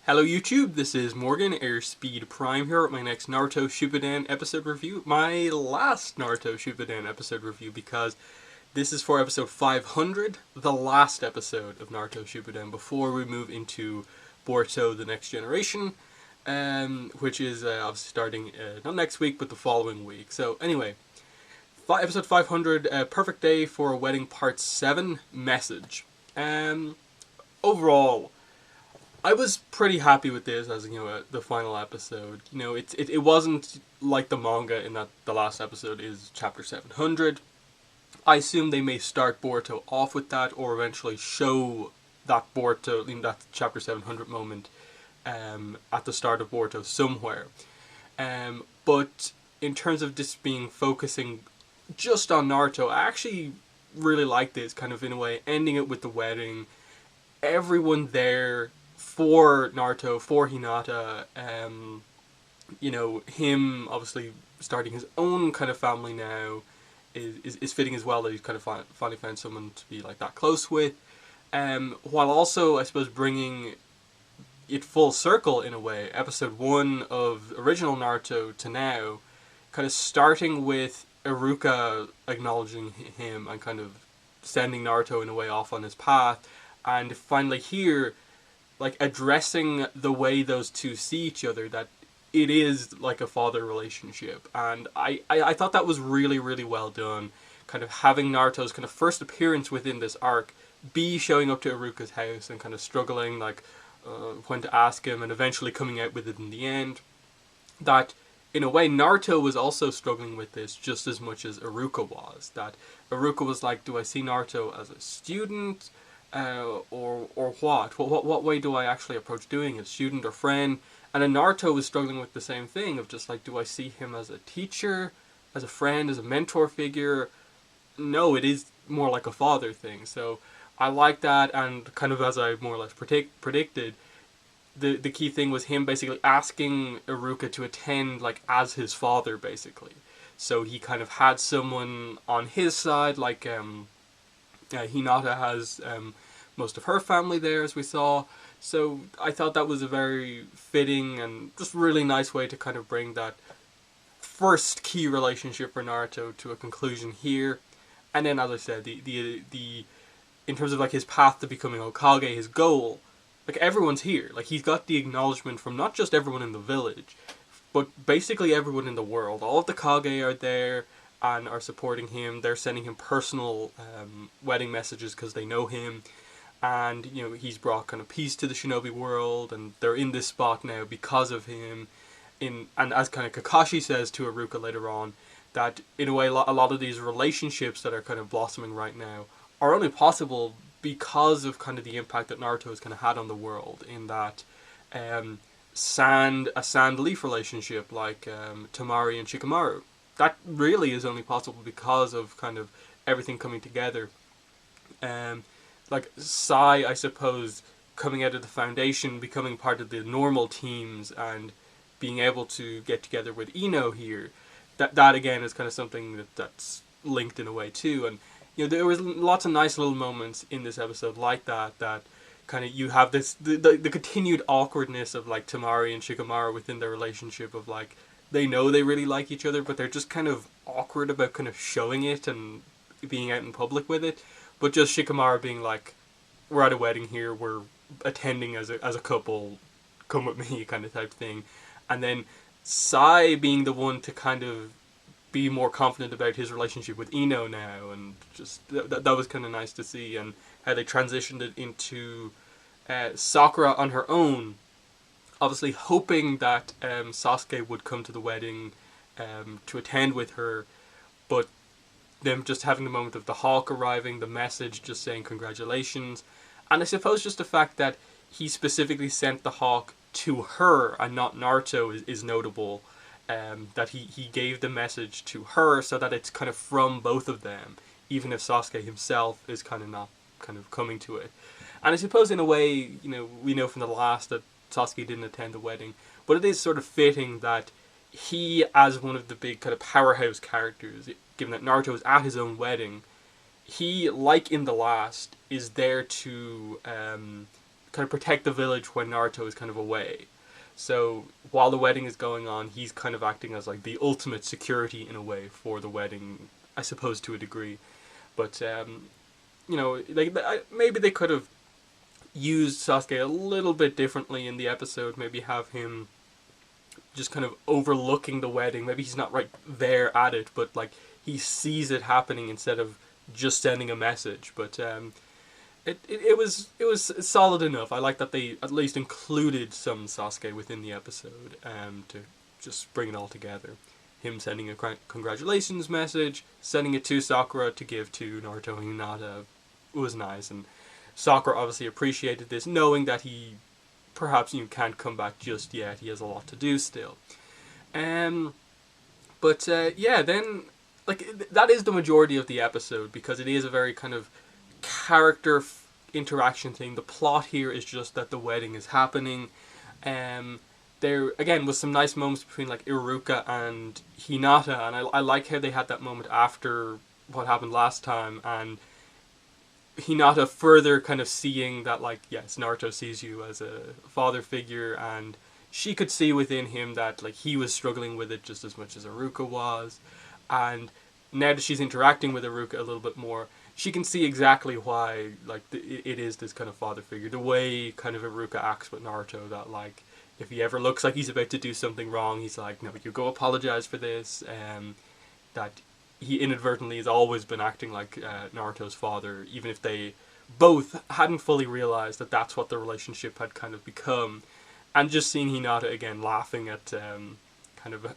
Hello YouTube, this is Morgan, Airspeed Prime here with my next Naruto Shippuden episode review. My last Naruto Shippuden episode review, because this is for episode 500, the last episode of Naruto Shippuden before we move into Boruto The Next Generation, which is obviously starting not next week but the following week. So anyway, episode 500, Perfect Day for a Wedding Part 7, Message. Overall, I was pretty happy with this as, the final episode. It wasn't like the manga in that the last episode is chapter 700. I assume they may start Boruto off with that, or eventually show that Boruto, that chapter 700 moment at the start of Boruto somewhere. But in terms of this being focusing just on Naruto, I actually really like this, kind of in a way, ending it with the wedding. Everyone there for Naruto, for Hinata, him obviously starting his own kind of family now is fitting as well, that he's kind of finally found someone to be like that close with, while also, I suppose, bringing it full circle in a way. Episode 1 of original Naruto to now, kind of starting with Iruka acknowledging him and kind of sending Naruto in a way off on his path, and finally here, like, addressing the way those two see each other, that it is like a father relationship. And I thought that was really, really well done. Kind of having Naruto's kind of first appearance within this arc be showing up to Iruka's house and kind of struggling, like, when to ask him, and eventually coming out with it in the end. That, in a way, Naruto was also struggling with this just as much as Iruka was. That Iruka was like, do I see Naruto as a student? Or what? What way do I actually approach doing it? Student or friend? And then Naruto was struggling with the same thing of just like, do I see him as a teacher, as a friend, as a mentor figure? No, it is more like a father thing. So I like that, and kind of as I more or less predicted, the key thing was him basically asking Iruka to attend like as his father, basically. So he kind of had someone on his side, like Hinata has most of her family there, as we saw. So I thought that was a very fitting and just really nice way to kind of bring that first key relationship for Naruto to a conclusion here. And then, as I said, the in terms of like his path to becoming Hokage, his goal, like, everyone's here. Like, he's got the acknowledgement from not just everyone in the village, but basically everyone in the world. All of the Kage are there and are supporting him. They're sending him personal wedding messages because they know him, and he's brought kind of peace to the shinobi world, and they're in this spot now because of him. And as kind of Kakashi says to Iruka later on, that in a way a lot of these relationships that are kind of blossoming right now are only possible because of kind of the impact that Naruto has kind of had on the world, in that a sand leaf relationship like Temari and Shikamaru, that really is only possible because of kind of everything coming together. Like Sai, I suppose, coming out of the foundation, becoming part of the normal teams, and being able to get together with Ino here, that again is kind of something that's linked in a way too. And there was lots of nice little moments in this episode like that kind of, you have this the continued awkwardness of like Temari and Shikamaru within their relationship, of like, they know they really like each other, but they're just kind of awkward about kind of showing it and being out in public with it. But just Shikamaru being like, we're at a wedding here, we're attending as a couple, come with me, kind of type thing. And then Sai being the one to kind of be more confident about his relationship with Ino now, and just that was kind of nice to see, and how they transitioned it into Sakura on her own, obviously hoping that Sasuke would come to the wedding to attend with her, but them just having the moment of the hawk arriving, the message just saying congratulations, and I suppose just the fact that he specifically sent the hawk to her and not Naruto is notable. That he gave the message to her so that it's kind of from both of them, even if Sasuke himself is kind of not kind of coming to it. And I suppose in a way, we know from the last that Sasuke didn't attend the wedding, but it is sort of fitting that he, as one of the big kind of powerhouse characters, given that Naruto is at his own wedding, he, like in the last, is there to kind of protect the village when Naruto is kind of away. So while the wedding is going on, he's kind of acting as like the ultimate security in a way for the wedding, I suppose, to a degree. But you know, like maybe they could have used Sasuke a little bit differently in the episode. Maybe have him just kind of overlooking the wedding. Maybe he's not right there at it, but like he sees it happening instead of just sending a message. But it was solid enough. I like that they at least included some Sasuke within the episode to just bring it all together. Him sending a congratulations message, sending it to Sakura to give to Naruto and Hinata was nice, and Sakura obviously appreciated this, knowing that he perhaps can't come back just yet. He has a lot to do still. But yeah, then like that is the majority of the episode because it is a very kind of character interaction thing. The plot here is just that the wedding is happening. There again was some nice moments between like Iruka and Hinata, and I like how they had that moment after what happened last time, and Hinata further kind of seeing that like, yes, Naruto sees you as a father figure, and she could see within him that like he was struggling with it just as much as Iruka was, and now that she's interacting with Iruka a little bit more, she can see exactly why like it is this kind of father figure. The way kind of Iruka acts with Naruto, that like if he ever looks like he's about to do something wrong, he's like, no, you go apologize for this. That he inadvertently has always been acting like Naruto's father, even if they both hadn't fully realized that that's what the relationship had kind of become. And just seeing Hinata again laughing at kind of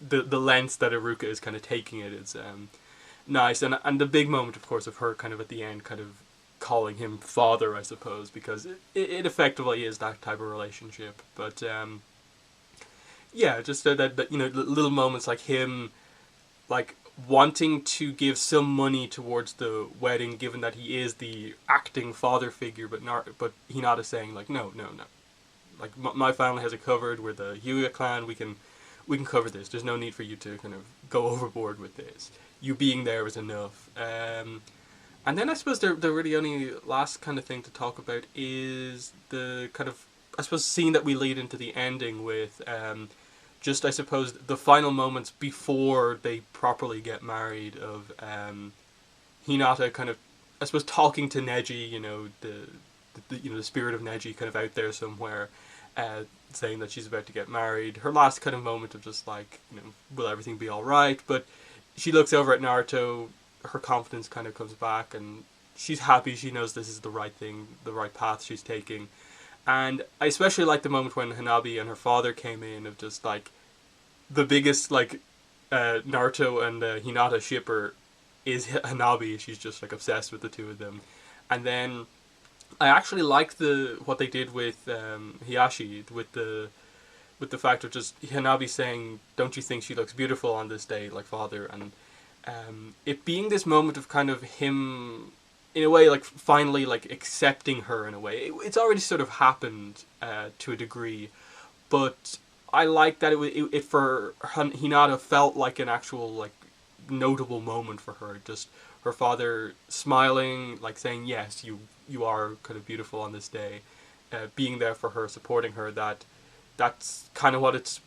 the lengths that Iruka is kind of taking it is nice. And the big moment, of course, of her kind of at the end kind of calling him father, I suppose, because it effectively is that type of relationship. But yeah, just that you know, little moments like him like wanting to give some money towards the wedding, given that he is the acting father figure, but Hinata saying like, no, like my family has it covered. We're the Hyuga clan. We can cover this. There's no need for you to kind of go overboard with this. You being there is enough. And then I suppose the really only last kind of thing to talk about is the kind of, I suppose, scene that we lead into the ending with just, I suppose, the final moments before they properly get married of Hinata kind of, I suppose, talking to Neji, you know, the spirit of Neji kind of out there somewhere, saying that she's about to get married. Her last kind of moment of just like, you know, will everything be all right? But she looks over at Naruto, her confidence kind of comes back, and she's happy. She knows this is the right thing, the right path she's taking. And I especially like the moment when Hanabi and her father came in, of just like the biggest like Naruto and Hinata shipper is Hanabi. She's just like obsessed with the two of them. And then I actually liked what they did with Hiyashi, with the fact of just Hanabi saying, "Don't you think she looks beautiful on this day, like father?" And it being this moment of kind of him, in a way, like finally like accepting her in a way. It's already sort of happened to a degree, but I like that it for Hinata felt like an actual like notable moment for her. Just her father smiling, like saying, "Yes, you are kind of beautiful on this day," being there for her, supporting her. That's kind of what it's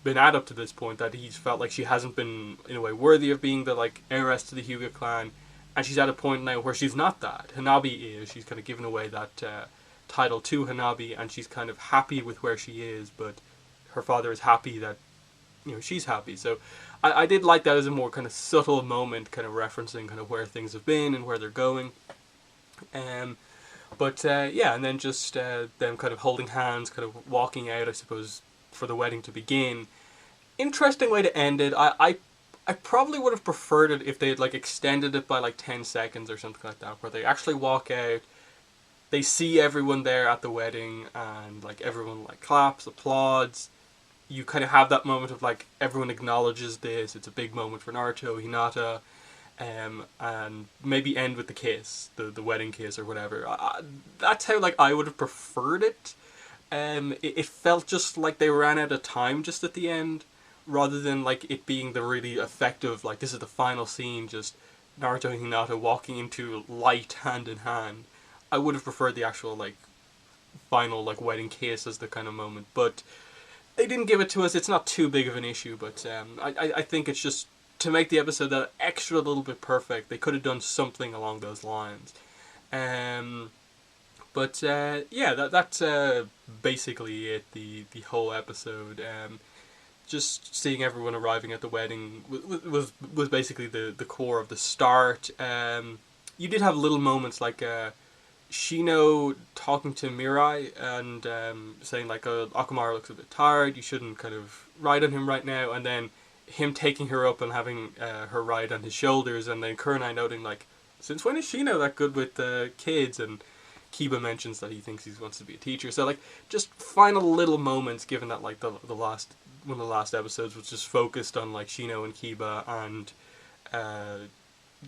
been at up to this point, that he's felt like she hasn't been in a way worthy of being the like heiress to the Hyuga clan, and she's at a point now where she's not that. Hanabi is. She's kind of given away that title to Hanabi, and she's kind of happy with where she is, but her father is happy that, you know, she's happy. So I did like that as a more kind of subtle moment, kind of referencing kind of where things have been and where they're going. But yeah, and then just them kind of holding hands, kind of walking out, I suppose, for the wedding to begin. Interesting way to end it. I probably would have preferred it if they had like extended it by like 10 seconds or something like that, where they actually walk out, they see everyone there at the wedding, and like everyone like claps, applauds. You kind of have that moment of like everyone acknowledges this. It's a big moment for Naruto, Hinata, and maybe end with the kiss, the wedding kiss or whatever. That's how like I would have preferred it. It felt just like they ran out of time just at the end, rather than like it being the really effective, like this is the final scene, just Naruto and Hinata walking into light hand in hand. I would have preferred the actual like final like wedding kiss as the kind of moment. But they didn't give it to us. It's not too big of an issue, but I think it's just to make the episode that extra little bit perfect. They could have done something along those lines. Um, but yeah, that's basically it. The whole episode. Just seeing everyone arriving at the wedding was basically the core of the start. You did have little moments like Shino talking to Mirai and saying like, oh, Akamara looks a bit tired, you shouldn't kind of ride on him right now, and then him taking her up and having her ride on his shoulders, and then Kurenai noting like, since when is Shino that good with kids? And Kiba mentions that he thinks he wants to be a teacher. So like, just final little moments, given that like the last one of the last episodes was just focused on like Shino and Kiba, and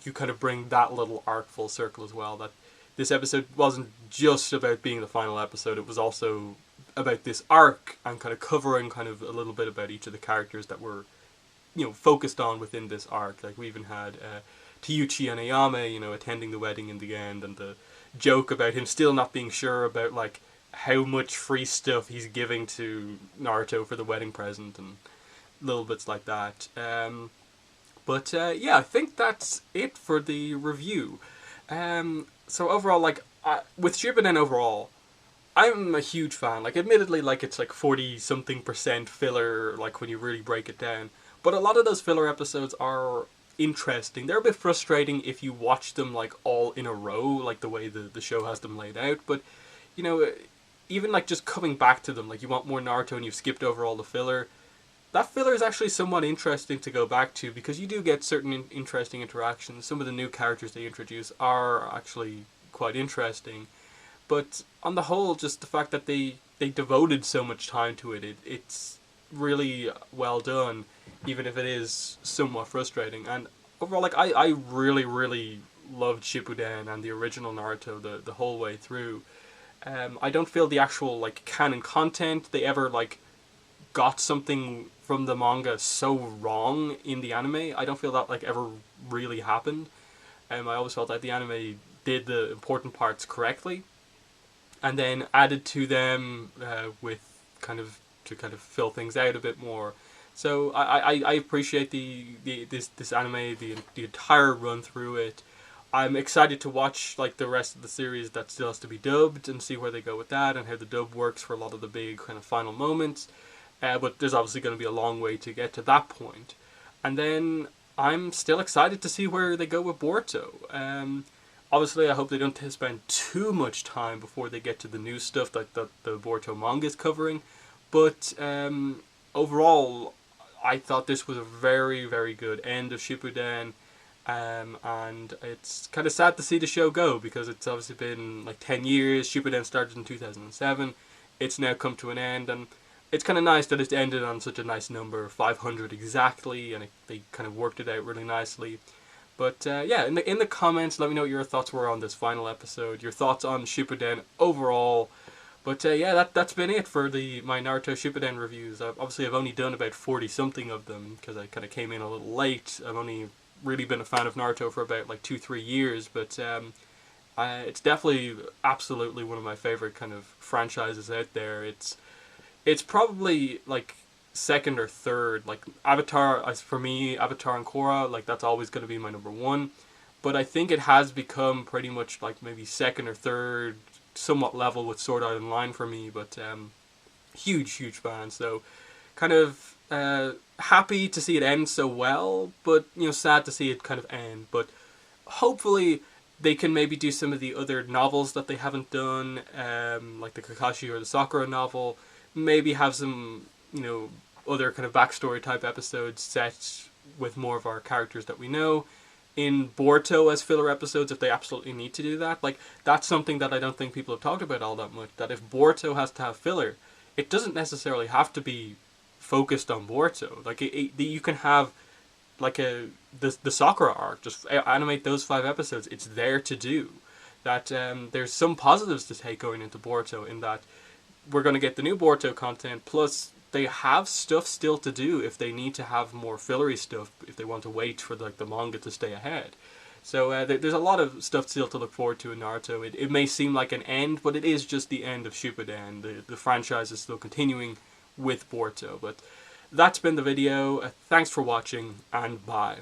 you kind of bring that little arc full circle as well. That this episode wasn't just about being the final episode, it was also about this arc and kind of covering kind of a little bit about each of the characters that were, you know, focused on within this arc. Like we even had Tiyuchi and Ayame, you know, attending the wedding in the end, and the joke about him still not being sure about like how much free stuff he's giving to Naruto for the wedding present and little bits like that. But yeah, I think that's it for the review. So overall, like with Shippuden overall, I'm a huge fan. Like admittedly, like it's like 40-something% filler, like when you really break it down. But a lot of those filler episodes are interesting. They're a bit frustrating if you watch them like all in a row, like the way the show has them laid out. But you know, even like just coming back to them, like you want more Naruto and you've skipped over all the filler. That filler is actually somewhat interesting to go back to because you do get certain interesting interactions. Some of the new characters they introduce are actually quite interesting. But on the whole, just the fact that they devoted so much time to it's really well done, even if it is somewhat frustrating. And overall, like I really, really loved Shippuden and the original Naruto the whole way through. I don't feel the actual like canon content they ever like got something from the manga so wrong in the anime. I don't feel that like ever really happened. I always felt that the anime did the important parts correctly, and then added to them with kind of to kind of fill things out a bit more. So I appreciate this anime, the entire run through it. I'm excited to watch like the rest of the series that still has to be dubbed and see where they go with that and how the dub works for a lot of the big kind of final moments. But there's obviously going to be a long way to get to that point. And then I'm still excited to see where they go with Boruto. Obviously, I hope they don't spend too much time before they get to the new stuff that the Boruto manga is covering. But overall, I thought this was a very, very good end of Shippuden. And it's kind of sad to see the show go because it's obviously been like 10 years. Shippuden started in 2007. It's now come to an end, and it's kind of nice that it ended on such a nice number, 500 exactly, and they kind of worked it out really nicely. But yeah, in the comments, let me know what your thoughts were on this final episode, your thoughts on Shippuden overall. But yeah, that's been it for my Naruto Shippuden reviews. I've only done about 40-something of them because I kind of came in a little late. I've only really been a fan of Naruto for about like 2-3 years, but it's definitely absolutely one of my favorite kind of franchises out there. It's probably like second or third. Like Avatar, for me, Avatar and Korra, like that's always going to be my number one. But I think it has become pretty much like maybe second or third, somewhat level with Sword Art Online for me. But huge fan. So kind of happy to see it end so well, but you know, sad to see it kind of end. But hopefully they can maybe do some of the other novels that they haven't done, like the Kakashi or the Sakura novel. Maybe have some, you know, other kind of backstory type episodes set with more of our characters that we know. In Boruto as filler episodes, if they absolutely need to do that. Like, that's something that I don't think people have talked about all that much. That if Boruto has to have filler, it doesn't necessarily have to be focused on Boruto. Like, you can have like the Sakura arc, just animate those 5 episodes. It's there to do. That there's some positives to take going into Boruto in that we're going to get the new Boruto content, plus they have stuff still to do if they need to have more fillery stuff, if they want to wait for like the manga to stay ahead. So there's a lot of stuff still to look forward to in Naruto. It may seem like an end, but it is just the end of Shippuden. The franchise is still continuing with Boruto. But that's been the video. Thanks for watching, and bye.